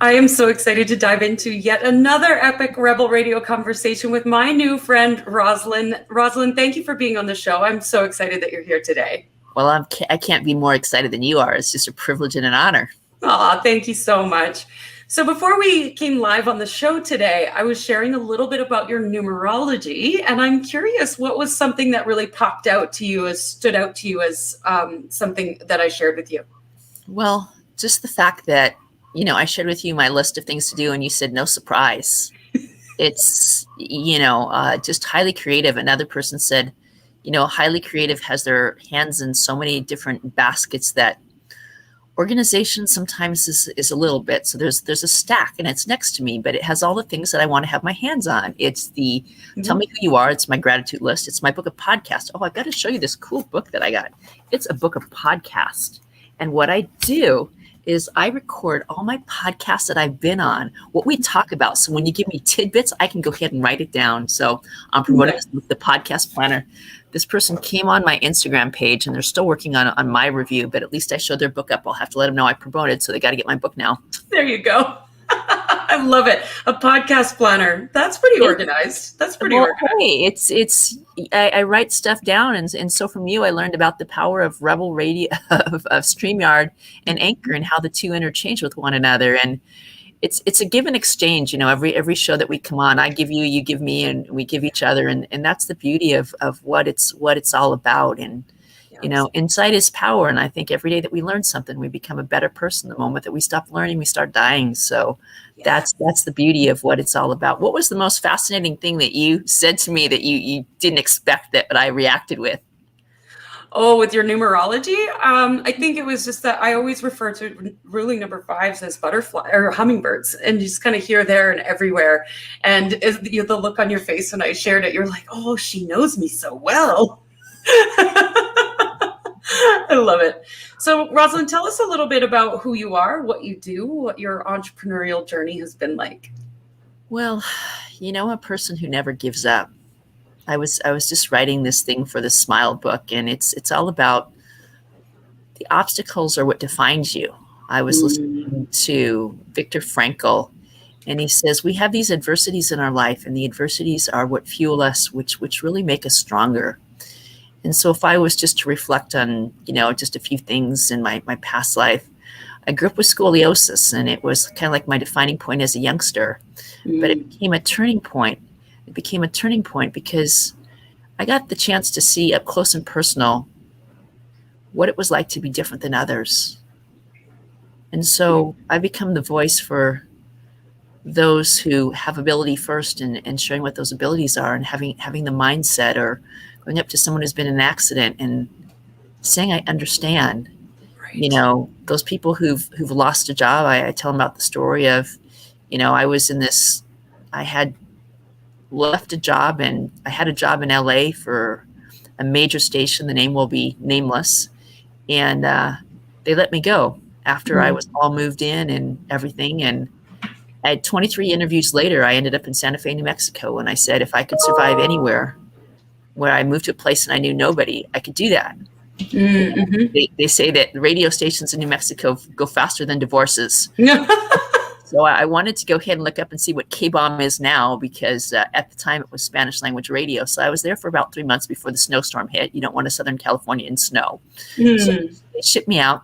I am so excited to dive into yet another epic Rebel Radio conversation with my new friend, Rosalyn. Rosalyn, thank you for being on the show. I'm so excited that you're here today. Well, I can't be more excited than you are. It's just a privilege and an honor. Aw, thank you so much. So before we came live on the show today, I was sharing a little bit about your numerology, and I'm curious, what was something that really popped out to you, stood out to you as something that I shared with you? Well, just the fact that, I shared with you my list of things to do, and you said, no surprise. It's, just highly creative. Another person said, highly creative has their hands in so many different baskets that organization sometimes is a little bit. So there's a stack and it's next to me, but it has all the things that I want to have my hands on. It's the tell me who you are. It's my gratitude list. It's my book of podcasts. Oh, I've got to show you this cool book that I got. It's a book of podcasts. And what I do is I record all my podcasts that I've been on, what we talk about. So when you give me tidbits, I can go ahead and write it down. So I'm promoting the podcast planner. This person came on my Instagram page and they're still working on my review, but at least I showed their book up. I'll have to let them know I promoted, so they got to get my book now. There you go. I love it. A podcast planner. That's pretty organized. That's pretty organized. Hey, I write stuff down. And so from you, I learned about the power of Rebel Radio, of StreamYard and Anchor, and how the two interchange with one another. And it's a give and exchange. Every show that we come on, I give you, you give me, and we give each other. And that's the beauty of what it's all about. And, insight is power. And I think every day that we learn something, we become a better person. The moment that we stop learning, we start dying. So that's the beauty of what it's all about. What was the most fascinating thing that you said to me that you didn't expect that I reacted with? Oh, with your numerology? I think it was just that I always refer to ruling number 5s as butterfly or hummingbirds, and you just kind of here, there, and everywhere. And the look on your face when I shared it, you're like, oh, she knows me so well. I love it. So, Rosalyn, tell us a little bit about who you are, what you do, what your entrepreneurial journey has been like. Well, a person who never gives up. I was just writing this thing for the Smile book, and it's all about the obstacles are what defines you. I was listening to Viktor Frankl, and he says we have these adversities in our life, and the adversities are what fuel us, which really make us stronger. And so if I was just to reflect on, just a few things in my past life, I grew up with scoliosis, and it was kind of like my defining point as a youngster, but it became a turning point. It became a turning point because I got the chance to see up close and personal what it was like to be different than others. And so I become the voice for those who have ability first, and showing what those abilities are, and having the mindset, or going up to someone who's been in an accident and saying, I understand. Right. Those people who've lost a job, I tell them about the story of, I had left a job, and I had a job in LA for a major station. The name will be nameless. And they let me go after I was all moved in and everything. And I had 23 interviews later, I ended up in Sante Fe, New Mexico. And I said, if I could survive anywhere where I moved to a place and I knew nobody, I could do that. Mm-hmm. They say that the radio stations in New Mexico go faster than divorces. So I wanted to go ahead and look up and see what K-bomb is now, because at the time it was Spanish language radio. So I was there for about 3 months before the snowstorm hit. You don't want to Southern California in snow. So they shipped me out,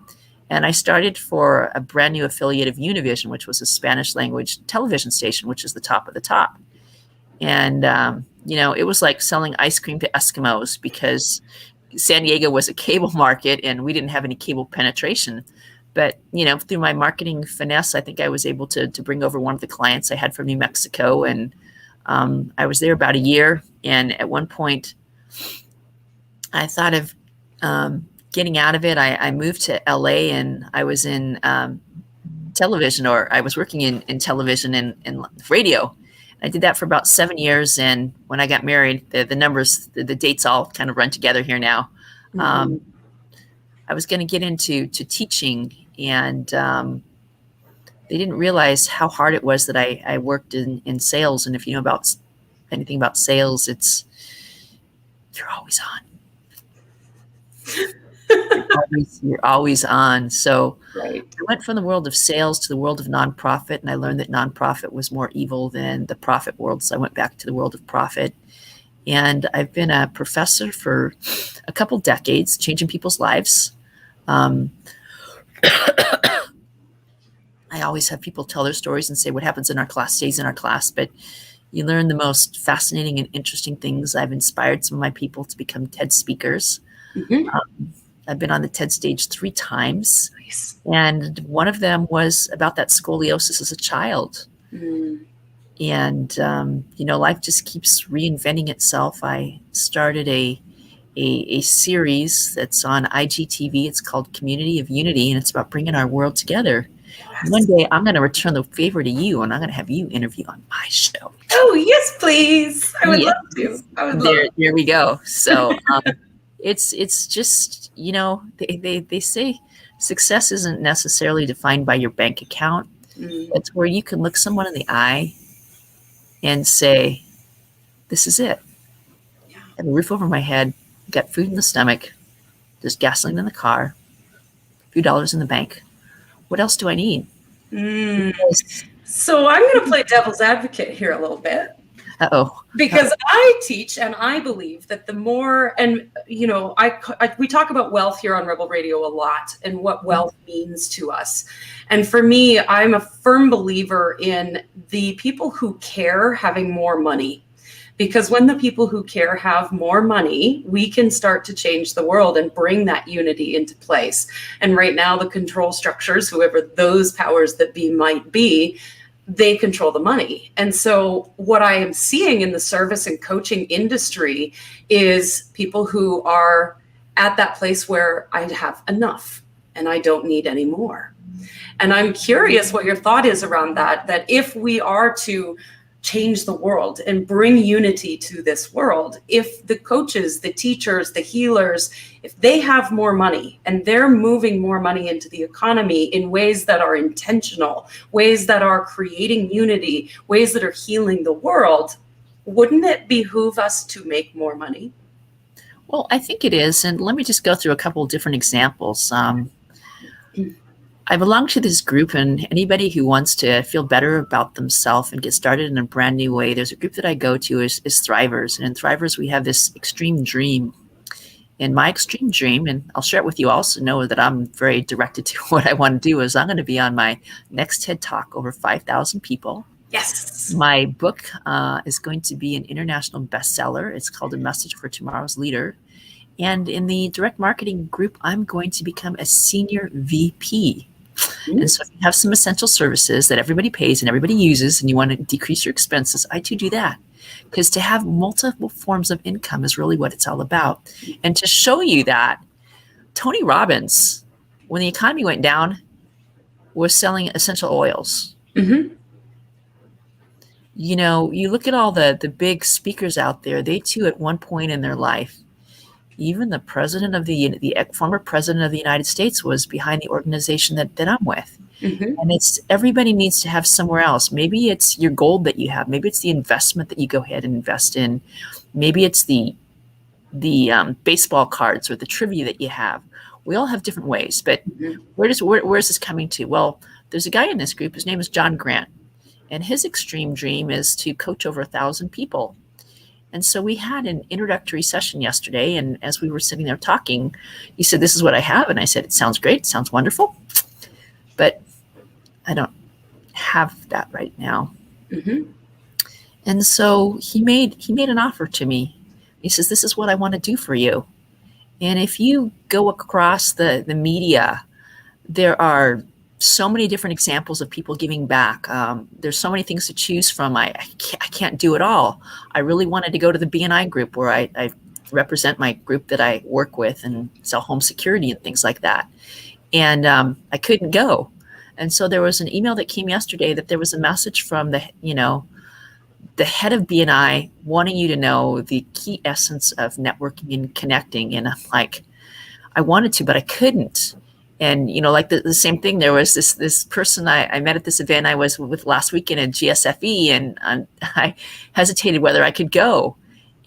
and I started for a brand new affiliate of Univision, which was a Spanish language television station, which is the top of the top. And, it was like selling ice cream to Eskimos, because San Diego was a cable market and we didn't have any cable penetration. But, through my marketing finesse, I think I was able to bring over one of the clients I had from New Mexico. And I was there about a year. And at one point, I thought of getting out of it. I moved to LA, and I was in television, or I was working in television and radio. I did that for about 7 years. And when I got married, the numbers, the dates all kind of run together here now. I was going to get into teaching, and they didn't realize how hard it was that I worked in sales. And if you know about anything about sales, you're always on. You're always on. So Right. I went from the world of sales to the world of nonprofit, and I learned that nonprofit was more evil than the profit world. So I went back to the world of profit. And I've been a professor for a couple decades, changing people's lives. Um, I always have people tell their stories and say what happens in our class stays in our class, but you learn the most fascinating and interesting things. I've inspired some of my people to become TED speakers. Mm-hmm. I've been on the TED stage 3 times. Nice. And one of them was about that scoliosis as a child. Mm. And, life just keeps reinventing itself. I started a series that's on IGTV. It's called Community of Unity, and it's about bringing our world together. Yes. One day I'm going to return the favor to you, and I'm going to have you interview on my show. Oh, yes, please. I would Yes. love to. I would love to. There we go. So it's just, they say success isn't necessarily defined by your bank account. Mm. It's where you can look someone in the eye and say, this is it. Yeah. I have a roof over my head, got food in the stomach, there's gasoline in the car, a few dollars in the bank. What else do I need? Mm. So I'm going to play devil's advocate here a little bit. Uh-oh. Because I teach and I believe that the more, and we talk about wealth here on Rebel Radio a lot and what wealth means to us. And for me, I'm a firm believer in the people who care having more money. Because when the people who care have more money, we can start to change the world and bring that unity into place. And right now, the control structures, whoever those powers that be might be, they control the money. And so what I am seeing in the service and coaching industry is people who are at that place where I have enough and I don't need any more. And I'm curious what your thought is around that if we are to change the world and bring unity to this world, if the coaches, the teachers, the healers, if they have more money and they're moving more money into the economy in ways that are intentional, ways that are creating unity, ways that are healing the world, wouldn't it behoove us to make more money? Well, I think it is. And let me just go through a couple of different examples. I belong to this group, and anybody who wants to feel better about themselves and get started in a brand new way, there's a group that I go to is Thrivers. And in Thrivers, we have this extreme dream. And my extreme dream, and I'll share it with you also, know that I'm very directed to what I want to do, is I'm going to be on my next TED Talk, over 5,000 people. Yes. My book is going to be an international bestseller. It's called A Message for Tomorrow's Leader. And in the direct marketing group, I'm going to become a senior VP. And so if you have some essential services that everybody pays and everybody uses and you want to decrease your expenses, I too do that. Because to have multiple forms of income is really what it's all about. And to show you that, Tony Robbins, when the economy went down, was selling essential oils. Mm-hmm. You look at all the big speakers out there, they too at one point in their life, even the president of the former president of the United States was behind the organization that I'm with. Mm-hmm. And it's everybody needs to have somewhere else. Maybe it's your gold that you have. Maybe it's the investment that you go ahead and invest in. Maybe it's the baseball cards or the trivia that you have. We all have different ways, but mm-hmm. where is this coming to? Well, there's a guy in this group. His name is John Grant, and his extreme dream is to coach over 1,000 people. And so we had an introductory session yesterday, and as we were sitting there talking, he said, "This is what I have." And I said, "It sounds great. It sounds wonderful. But I don't have that right now." Mm-hmm. And so he made an offer to me. He says, "This is what I want to do for you." And if you go across the media, there are so many different examples of people giving back. There's so many things to choose from. I can't do it all. I really wanted to go to the BNI group where I represent my group that I work with and sell home security and things like that. And I couldn't go. And so there was an email that came yesterday that there was a message from the head of BNI wanting you to know the key essence of networking and connecting. And I'm like, I wanted to, but I couldn't. And, like the same thing, there was this person I met at this event I was with last weekend at GSFE, and I hesitated whether I could go.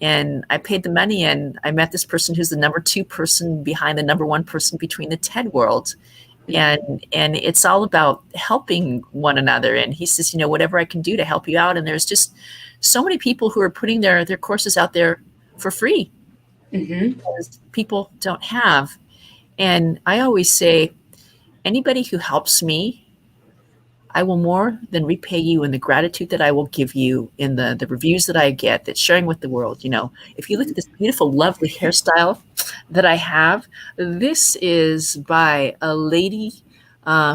And I paid the money, and I met this person who's the number 2 person behind the number 1 person between the TED world. And it's all about helping one another. And he says, whatever I can do to help you out. And there's just so many people who are putting their courses out there for free Mm-hmm. because people don't have. And I always say, anybody who helps me, I will more than repay you in the gratitude that I will give you, in the reviews that I get, that sharing with the world. If you look at this beautiful, lovely hairstyle that I have, this is by a lady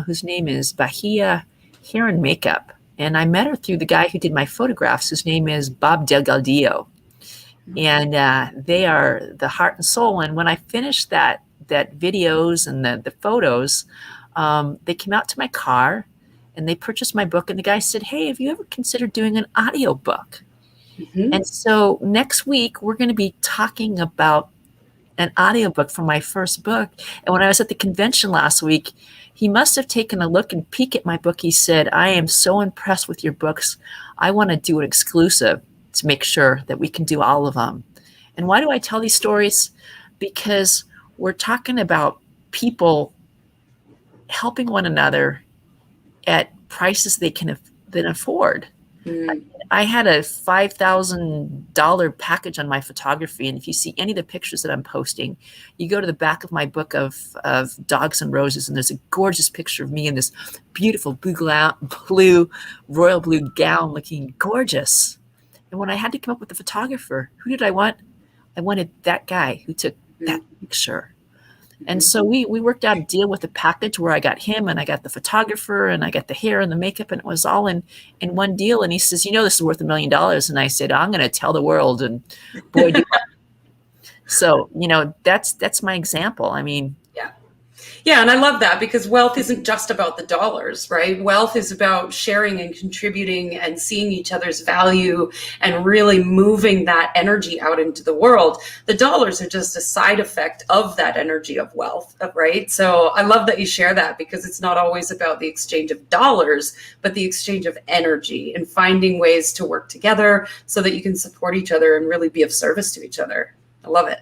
whose name is Bahia Hair and Makeup. And I met her through the guy who did my photographs, whose name is Bob Delgadillo. And they are the heart and soul. And when I finished that videos and the photos, they came out to my car and they purchased my book. And the guy said, "Hey, have you ever considered doing an audio book?" Mm-hmm. And so next week, we're going to be talking about an audiobook from my first book. And when I was at the convention last week, he must have taken a look and peek at my book. He said, "I am so impressed with your books. I want to do an exclusive to make sure that we can do all of them." And why do I tell these stories? Because we're talking about people helping one another at prices they can afford. Mm. I had a $5,000 package on my photography. And if you see any of the pictures that I'm posting, you go to the back of my book of Dogs and Roses, and there's a gorgeous picture of me in this beautiful blue, royal blue gown, looking gorgeous. And when I had to come up with the photographer, who did I want? I wanted that guy who took that picture. And so we worked out a deal with the package where I got him and I got the photographer and I got the hair and the makeup, and it was all in one deal. And he says, "This is worth $1 million." And I said, "I'm going to tell the world." And boy, so, that's my example. I mean, Yeah, and I love that, because wealth isn't just about the dollars, right? Wealth is about sharing and contributing and seeing each other's value and really moving that energy out into the world. The dollars are just a side effect of that energy of wealth, right? So I love that you share that, because it's not always about the exchange of dollars, but the exchange of energy and finding ways to work together so that you can support each other and really be of service to each other. I love it.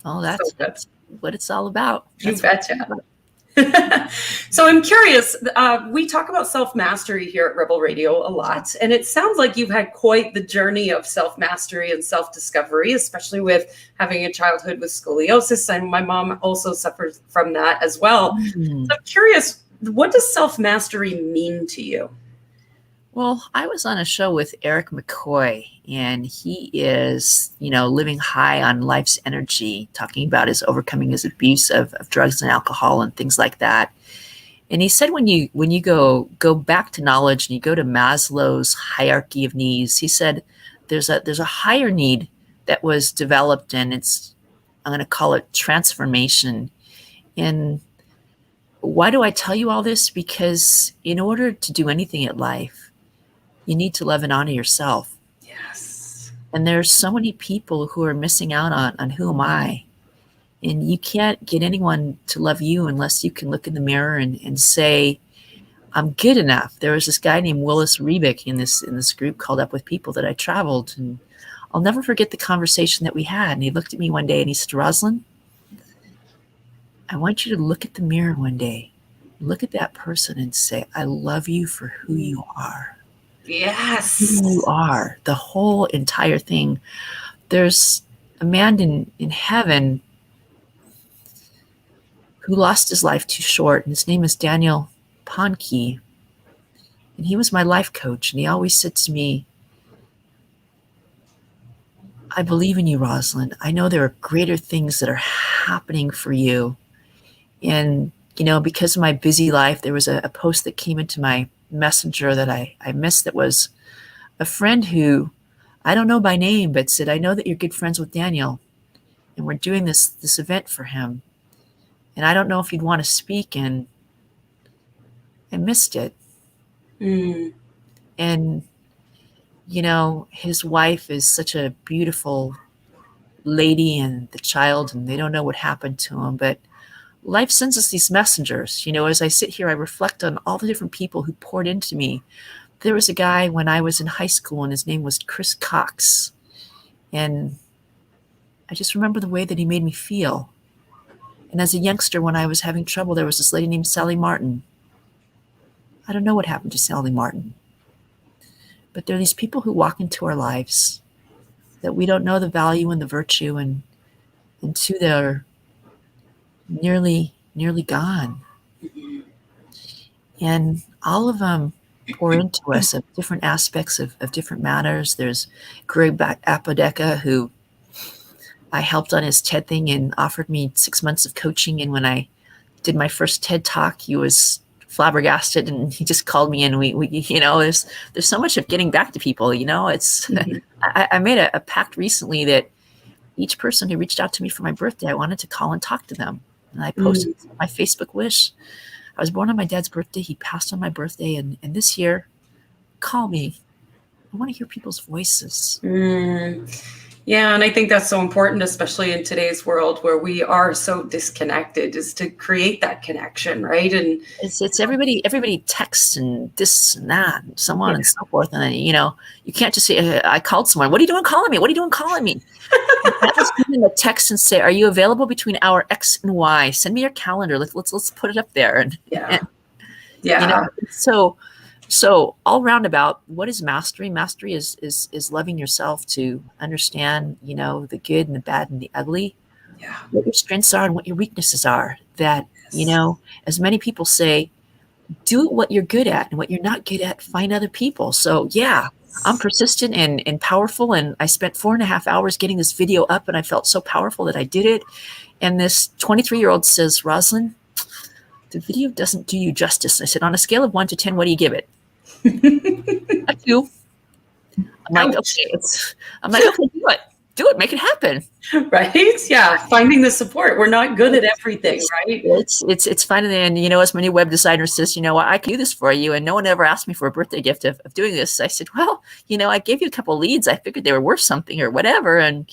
oh, that's what it's all about. You betcha. So I'm curious, we talk about self-mastery here at Rebel Radio a lot, and it sounds like you've had quite the journey of self-mastery and self-discovery, especially with having a childhood with scoliosis, and my mom also suffers from that as well. Mm. So I'm curious, what does self-mastery mean to you? Well, I was on a show with Eric McCoy, and he is, living high on life's energy, talking about his overcoming his abuse of drugs and alcohol and things like that. And he said, when you go back to knowledge and you go to Maslow's hierarchy of needs, he said there's a higher need that was developed, and I'm going to call it transformation. And why do I tell you all this? Because in order to do anything in life, you need to love and honor yourself. Yes. And there's so many people who are missing out on who am I? And you can't get anyone to love you unless you can look in the mirror and say, "I'm good enough." There was this guy named Willis Rebick in this group called Up With People that I traveled. And I'll never forget the conversation that we had. And he looked at me one day and he said, "Rosalyn, I want you to look at the mirror one day. Look at that person and say, I love you for who you are." Yes. Who you are, the whole entire thing. There's a man in heaven who lost his life too short, and his name is Daniel Ponke. And he was my life coach, and he always said to me, "I believe in you, Rosalyn. I know there are greater things that are happening for you." And, because of my busy life, there was a post that came into my messenger that I missed, that was a friend who I don't know by name, but said, "I know that you're good friends with Daniel, and we're doing this event for him. And I don't know if you'd want to speak." And I missed it. Mm. And, his wife is such a beautiful lady, and the child, and they don't know what happened to him. But life sends us these messengers. As I sit here, I reflect on all the different people who poured into me. There was a guy when I was in high school, and his name was Chris Cox. And I just remember the way that he made me feel. And as a youngster, when I was having trouble, there was this lady named Sally Martin. I don't know what happened to Sally Martin, but there are these people who walk into our lives that we don't know the value and the virtue, and to they're nearly gone. And all of them pour into us of different aspects of different matters. There's Greg Apodaca, who I helped on his TED thing and offered me 6 months of coaching. And when I did my first TED talk, he was flabbergasted, and he just called me, and we there's so much of getting back to people. It's I made a pact recently that each person who reached out to me for my birthday, I wanted to call and talk to them. And I posted my Facebook wish. I was born on my dad's birthday. He passed on my birthday. And this year, call me. I want to hear people's voices. Yeah, and I think that's so important, especially in today's world where we are so disconnected, is to create that connection, right? And it's everybody texts and this and that and so on and so forth. And then, you can't just say, I called someone. What are you doing calling me? What are you doing calling me? I just send them a text and say, are you available between hour X and Y? Send me your calendar. Let's put it up there. And so all roundabout, what is mastery? Mastery is loving yourself to understand, the good and the bad and the ugly, what your strengths are and what your weaknesses are. That, as many people say, do what you're good at, and what you're not good at, find other people. So I'm persistent and powerful. And I spent 4.5 hours getting this video up, and I felt so powerful that I did it. And this 23-year-old says, Rosalyn, the video doesn't do you justice. I said, on a scale of 1 to 10, what do you give it? A 2. I'm like, okay, do it, make it happen. Right? Yeah, finding the support. We're not good at everything, right? It's fine. And as my new web designer says, I can do this for you. And no one ever asked me for a birthday gift of doing this. I said, well, I gave you a couple of leads. I figured they were worth something or whatever. And,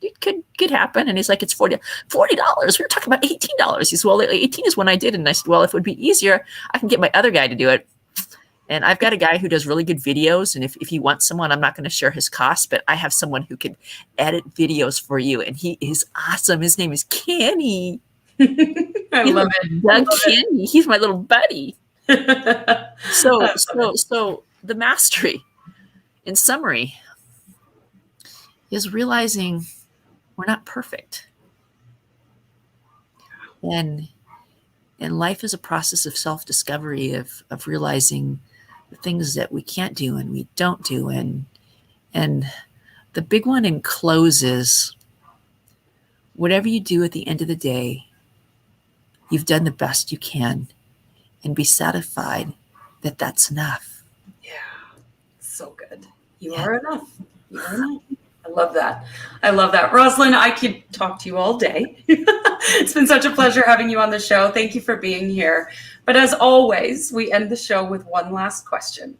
it could happen. And he's like, it's $40. We were talking about $18. He said, well, 18 is when I did. And I said, well, if it would be easier, I can get my other guy to do it. And I've got a guy who does really good videos. And if you want someone, I'm not going to share his cost, but I have someone who can edit videos for you. And he is awesome. His name is Kenny. I love it. Doug Kenny. He's my little buddy. So the mastery, in summary, is realizing we're not perfect. And life is a process of self-discovery, of realizing the things that we can't do and we don't do. And the big one in close is, whatever you do at the end of the day, you've done the best you can, and be satisfied that that's enough. Yeah, so good. You are enough. You are enough. I love that. Rosalyn, I could talk to you all day. It's been such a pleasure having you on the show. Thank you for being here. But as always, we end the show with one last question.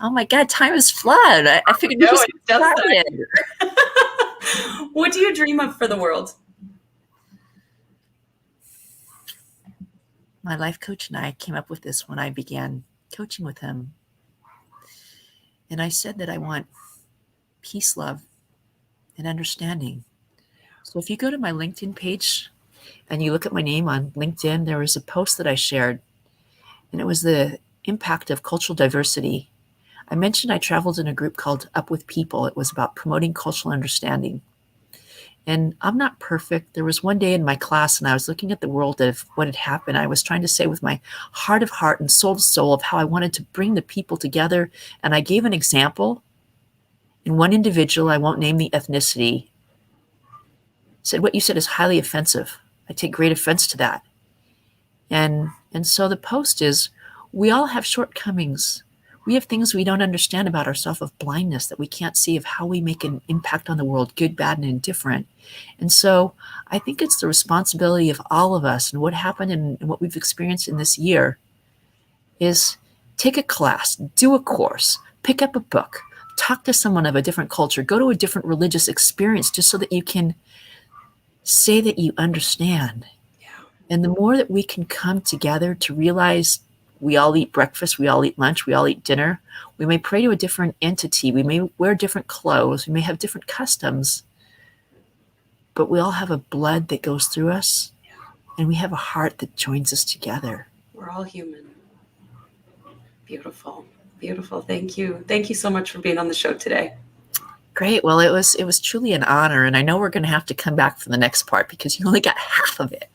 Oh my God, time is flood. I figured you just started. What do you dream of for the world? My life coach and I came up with this when I began coaching with him. And I said that I want peace, love, and understanding. So if you go to my LinkedIn page and you look at my name on LinkedIn, there was a post that I shared, and it was the impact of cultural diversity. I mentioned I traveled in a group called Up With People. It was about promoting cultural understanding. And I'm not perfect. There was one day in my class, and I was looking at the world of what had happened. I was trying to say with my heart of heart and soul to soul of how I wanted to bring the people together. And I gave an example. And one individual, I won't name the ethnicity, said, what you said is highly offensive. I take great offense to that. And so the post is, we all have shortcomings. We have things we don't understand about ourselves, of blindness that we can't see, of how we make an impact on the world, good, bad, and indifferent. And so I think it's the responsibility of all of us, and what happened and what we've experienced in this year is take a class, do a course, pick up a book, talk to someone of a different culture, go to a different religious experience, just so that you can say that you understand. Yeah. And the more that we can come together to realize we all eat breakfast, we all eat lunch, we all eat dinner, we may pray to a different entity, we may wear different clothes, we may have different customs, but we all have a blood that goes through us. and we have a heart that joins us together. We're all human. Beautiful. Beautiful. Thank you. Thank you so much for being on the show today. Great. Well, it was truly an honor, and I know we're going to have to come back for the next part because you only got half of it.